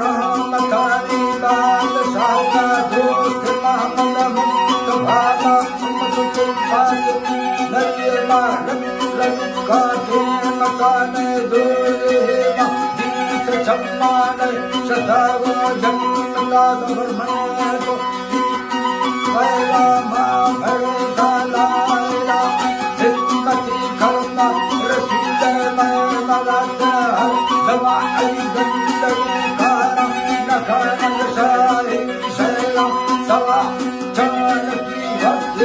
राम थारी बात शाह दोस्त महमद मुस्तफा मकान छम्मान सदाव जन्नता तो वैला मां भरे सालाया हिम्मती खरमा रसीद मैं मराठ दवा अली गंदगी खाना न खाना सारी शैला सवा चान की भक्त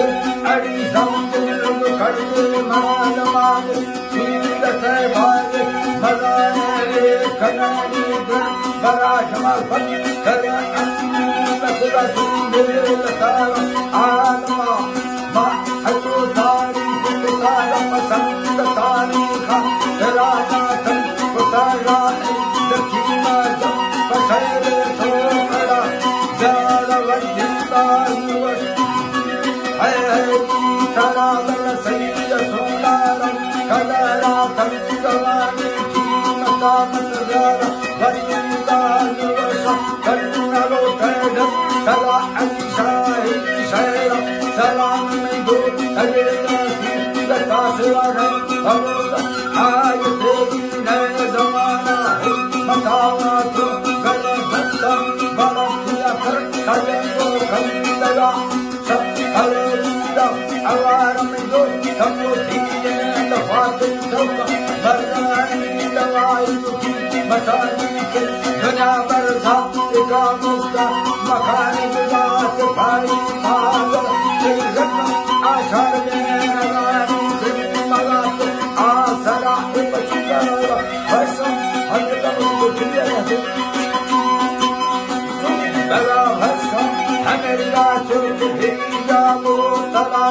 अड़ी समझ लोग खड़े मान मान सीरत भाग मदाने रे खनानी गण बराजमा पत्थर अन्नत रसूल तारा आत्मा मा हजो तारी तारा पसंद तारीखा राजा तन उतारा दखीना जब पसर सोमरा जाल वंदिता है तारा बल सैद सोनारा कदरा तंगवानी की मकामत जारा वंदिता युवसा कन्नरो तैड सला अंशाही शैरा सलाम में दो अलेना सीता सिवार अवोदा आय देवी नए जमाना है मकावा तो गल भक्ता बड़ा किया कर कलेंगो खंडगा सब अलेदा अवार में दो सबो दीने दफाते सब बरदानी दवाई की मतानी के दुनिया पर था एका मुक्ता मखानी विवाद भाई पागल जगत आषाढ़ में नगानी मगात आसरा उपचुकर भसम हंगतम दुखिया सुंदरा भसम हमेरा चुक भेजा वो तला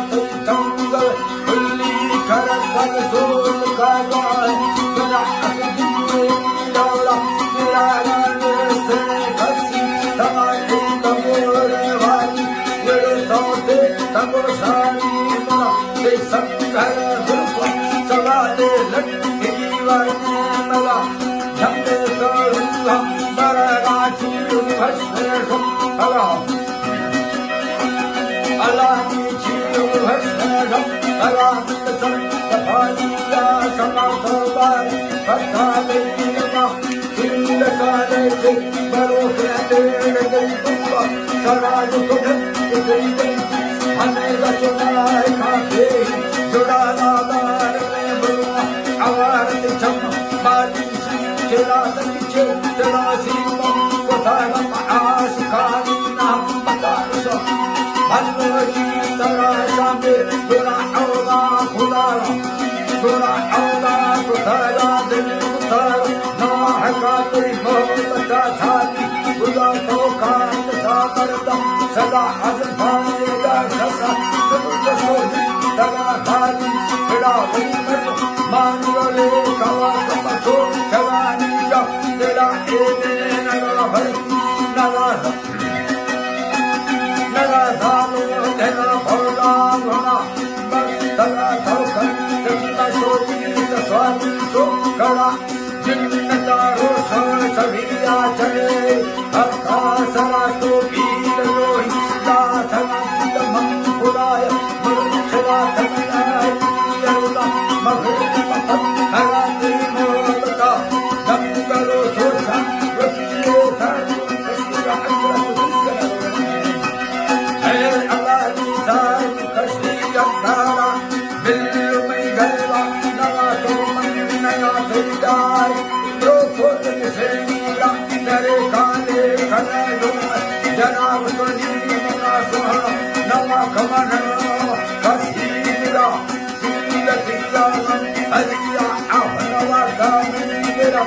तंगल खुली खरखल सोल का गाय गना असदिए डोला मेरा गाने से खसी तमाके तमोरे वाली मेरे सौते तमो सारी मुना ते संघर दुर्ग सवाले लटकी वरने मला झंडे तोरुंगा बरगाची भस्मे अला अलानी चीरू भस्मे अला सन तफालिया समातो बारी फताले मा दिल काले के बरो के गई बुआ सराज को गई हमें रचना काफे जुड़ा नादार में बुआ आवार चम बाजी चला तनिचे चला सीमा कोठारा आस खानी ना पता सो भलवरी तराशा में गोरा औला खुदारा गोरा औला खुदारा दिल उतार ना हका तेरी मोहब्बत का छाती खुदा तो काट सा करता सदा अज़फानेगा खसा तुझे सोही दगा खाली खड़ा वही मत मानियो ले कवा कपसो जवानी का तेरा एने नगा भरती नगा धालो तेरा भोला भोला बस तगा धोखा जगता सोची स्वामी सो कड़ा जिन्नता रोशो सभी आ चले अखा सरा तो वीर रोही दाथना तमं पुराय मुर्शदा तमिनाय यरुला मघर पतम हराते मोहब्बता दम करो सोचा वकीले थारू कशिरा अजरा है अल्लाह की थारू कशिरा तारा दिल में गलवा नवा तो मन नया दिलदार तो खुद से नीला तेरे काले खने जनाब तो नीला सुहा नवा खमन कसीरा सीलतिया हरिया आहनवा दामिरा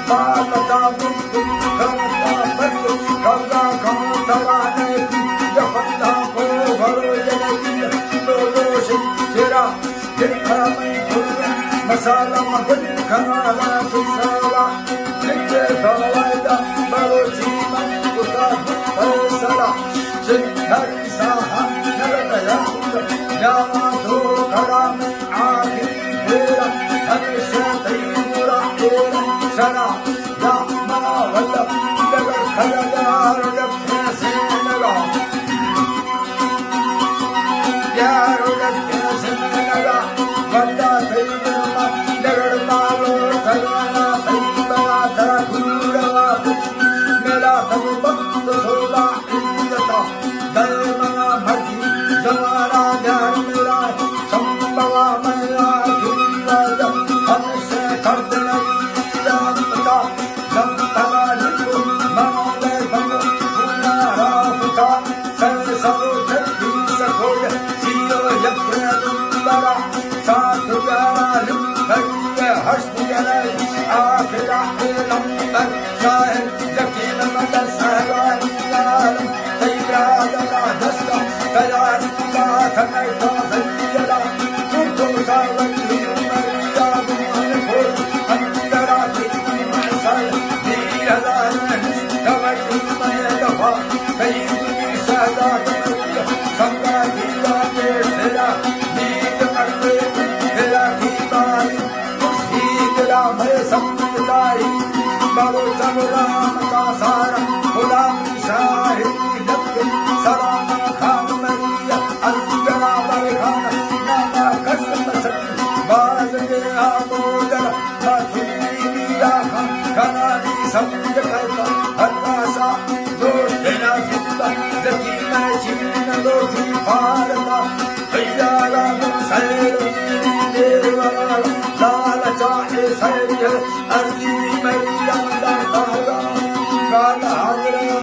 बालता मुक्ति कमता बद कमदा कम तवाने जपंदा को भरो जलई तो दोष तेरा दिखा मैं खुद मसाला मगन खनाला किसाला नित्य सवादा बरो जीवन उता फैसला सिद्धि साहा नरदया जावा सो खड़ा में आखिरी फेरा हमेशा तेरा तेरा शरा या मना वल्लभ राम का सारा गुलाम शाही सलाम खान मरिया अंजना बरखाना नाना कसम सकी बाज के आमोदर बासुरी राखा कनाली समझ करता हल्का सा दोष तेरा सिद्धा जकी